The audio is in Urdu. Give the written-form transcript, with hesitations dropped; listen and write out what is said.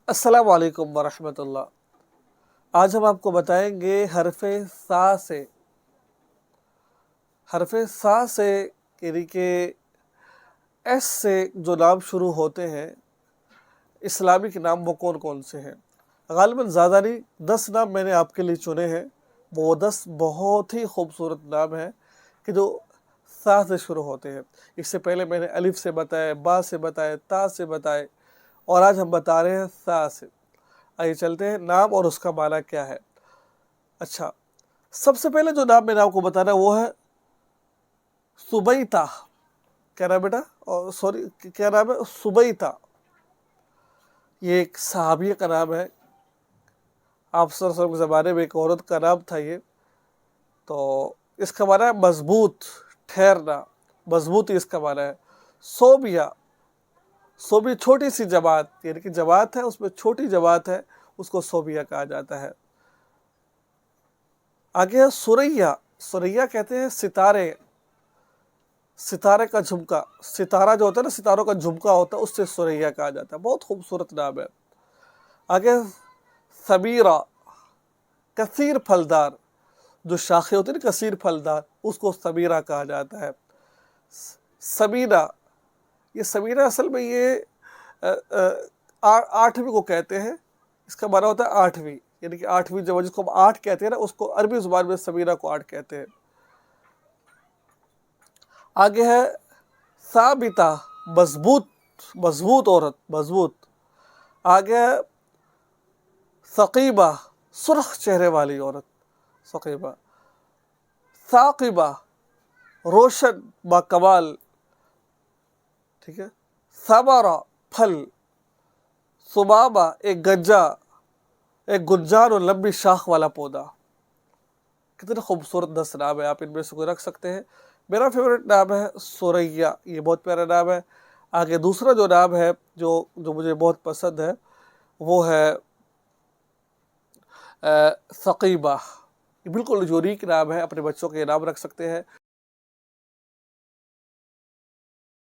السلام علیکم ورحمۃ اللہ۔ آج ہم آپ کو بتائیں گے حرف سا سے یعنی کہ ایس سے جو نام شروع ہوتے ہیں اسلامک نام وہ کون کون سے ہیں۔ غالباً زیادہ نہیں، 10 نام میں نے آپ کے لیے چنے ہیں۔ وہ 10 بہت ہی خوبصورت نام ہیں کہ جو سا سے شروع ہوتے ہیں۔ اس سے پہلے میں نے الف سے بتائے، با سے بتائے، تا سے بتائے، اور آج ہم بتا رہے ہیں سا سے۔ آئیے چلتے ہیں نام اور اس کا معنی کیا ہے۔ اچھا، سب سے پہلے جو نام میں نے آپ کو بتانا ہے وہ ہے سبیتا۔ کیا نام بیٹا؟ کیا نام ہے؟ سبیتا۔ یہ ایک صحابیہ کا نام ہے۔ آپ صلی اللہ علیہ وسلم کے زمانے میں ایک عورت کا نام تھا یہ۔ تو اس کا معنی ہے مضبوط، ٹھہرنا، مضبوطی اس کا معنی ہے۔ صوبیہ، صوبی چھوٹی سی جماعت، یعنی کہ جماعت ہے اس میں چھوٹی جماعت ہے، اس کو صوبیہ کہا جاتا ہے۔ آگے ہے سریہ۔ سریہ کہتے ہیں ستارے، ستارے کا جھمکا۔ ستارہ جو ہوتا ہے نا، ستاروں کا جھمکا ہوتا ہے، اس سے سریہ کہا جاتا ہے۔ بہت خوبصورت نام ہے۔ آگے ثمیرہ، کثیر پھلدار، جو شاخیں ہوتی ہیں نا کثیر پھلدار، اس کو ثمیرہ کہا جاتا ہے۔ سمینہ، یہ سمینہ اصل میں یہ 8ویں کو کہتے ہیں۔ اس کا معنی ہوتا ہے 8ویں، یعنی کہ 8ویں جب جس کو ہم 8 کہتے ہیں نا، اس کو عربی زبان میں سمینہ کو 8 کہتے ہیں۔ آگے ہے ثابتہ، مضبوط، مضبوط عورت، مضبوط۔ آگے ہے ثقیبہ، سرخ چہرے والی عورت، ثقیبہ۔ ثاقبہ، روشن، باکمال، ٹھیک ہے۔ ثمرہ، پھل۔ ثمامہ، ایک گنجا، ایک گنجان اور لمبی شاخ والا پودا۔ کتنے خوبصورت 10 نام ہے، آپ ان میں سے کوئی رکھ سکتے ہیں۔ میرا فیورٹ نام ہے سریہ، یہ بہت پیارا نام ہے۔ آگے دوسرا جو نام ہے جو مجھے بہت پسند ہے وہ ہے ثقیبہ۔ یہ بالکل یونیک نام ہے، اپنے بچوں کے نام رکھ سکتے ہیں۔